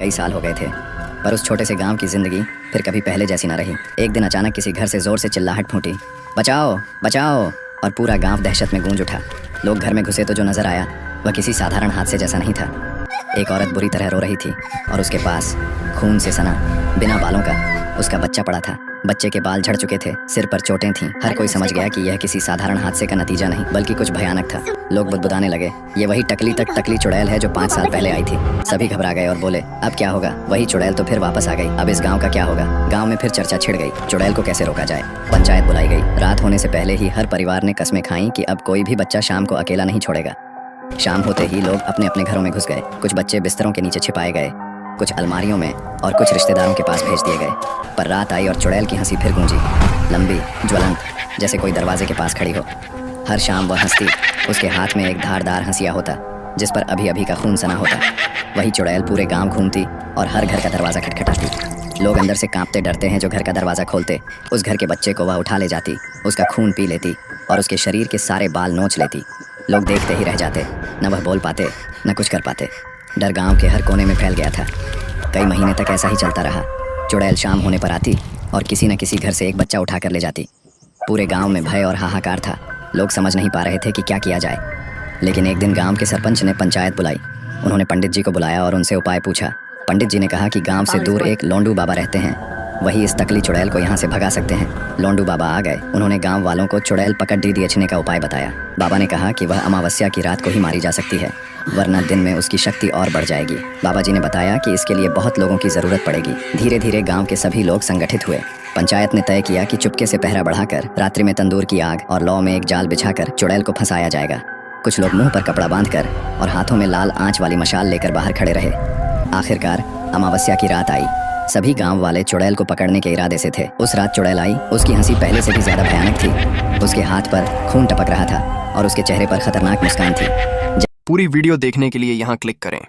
कई साल हो गए थे, पर उस छोटे से गांव की जिंदगी फिर कभी पहले जैसी न रही। एक दिन अचानक किसी घर से जोर से चिल्लाहट फूटी, बचाओ बचाओ, और पूरा गांव दहशत में गूंज उठा। लोग घर में घुसे तो जो नजर आया वह किसी साधारण हादसे जैसा नहीं था। एक औरत बुरी तरह रो रही थी और उसके पास खून से सना बिना बालों का उसका बच्चा पड़ा था। बच्चे के बाल झड़ चुके थे, सिर पर चोटें थीं। हर कोई समझ गया कि यह किसी साधारण हादसे का नतीजा नहीं बल्कि कुछ भयानक था। लोग बुदबुदाने लगे, ये वही टकली चुड़ैल है जो 5 साल पहले आई थी। सभी घबरा गए और बोले, अब क्या होगा? वही चुड़ैल तो फिर वापस आ गई। अब इस गांव का क्या होगा? गांव में फिर चर्चा छिड़ गई, चुड़ैल को कैसे रोका जाए। पंचायत बुलाई गई। रात होने से पहले ही हर परिवार ने कस्में खाई कि अब कोई भी बच्चा शाम को अकेला नहीं छोड़ेगा। शाम होते ही लोग अपने अपने घरों में घुस गए। कुछ बच्चे बिस्तरों के नीचे छिपाए गए, कुछ अलमारियों में और कुछ रिश्तेदारों के पास भेज दिए गए। पर रात आई और चुड़ैल की हंसी फिर गूंजी, लंबी, ज्वलंत, जैसे कोई दरवाजे के पास खड़ी हो। हर शाम वह हंसती, उसके हाथ में एक धारदार हंसिया होता जिस पर अभी अभी का खून सना होता। वही चुड़ैल पूरे गांव घूमती और हर घर का दरवाज़ा खटखटाती। लोग अंदर से कांपते डरते हैं जो घर का दरवाज़ा खोलते। उस घर के बच्चे को वह उठा ले जाती, उसका खून पी लेती और उसके शरीर के सारे बाल नोच लेती। लोग देखते ही रह जाते, न वह बोल पाते न कुछ कर पाते। डर गांव के हर कोने में फैल गया था। कई महीने तक ऐसा ही चलता रहा। चुड़ैल शाम होने पर आती और किसी न किसी घर से एक बच्चा उठा कर ले जाती। पूरे गांव में भय और हाहाकार था। लोग समझ नहीं पा रहे थे कि क्या किया जाए। लेकिन एक दिन गांव के सरपंच ने पंचायत बुलाई। उन्होंने पंडित जी को बुलाया और उनसे उपाय पूछा। पंडित जी ने कहा कि गांव से दूर एक लोंडू बाबा रहते हैं, वही इस टकली चुड़ैल को यहाँ से भगा सकते हैं। लोंडू बाबा आ गए। उन्होंने गांव वालों को चुड़ैल पकड़ डीडीएचने का उपाय बताया। बाबा ने कहा कि वह अमावस्या की रात को ही मारी जा सकती है, वरना दिन में उसकी शक्ति और बढ़ जाएगी। बाबा जी ने बताया कि इसके लिए बहुत लोगों की जरूरत पड़ेगी। धीरे धीरे गांव के सभी लोग संगठित हुए। पंचायत ने तय किया कि चुपके से पहरा बढ़ाकर रात्रि में तंदूर की आग और लौ में एक जाल बिछाकर चुड़ैल को फंसाया जाएगा। कुछ लोग मुंह पर कपड़ा बांधकर और हाथों में लाल आंच वाली मशाल लेकर बाहर खड़े रहे। आखिरकार अमावस्या की रात आई। सभी गांव वाले चुड़ैल को पकड़ने के इरादे से थे। उस रात चुड़ैल आई। उसकी हंसी पहले से भी ज्यादा भयानक थी। उसके हाथ पर खून टपक रहा था और उसके चेहरे पर खतरनाक मुस्कान थी। पूरी वीडियो देखने के लिए यहाँ क्लिक करें।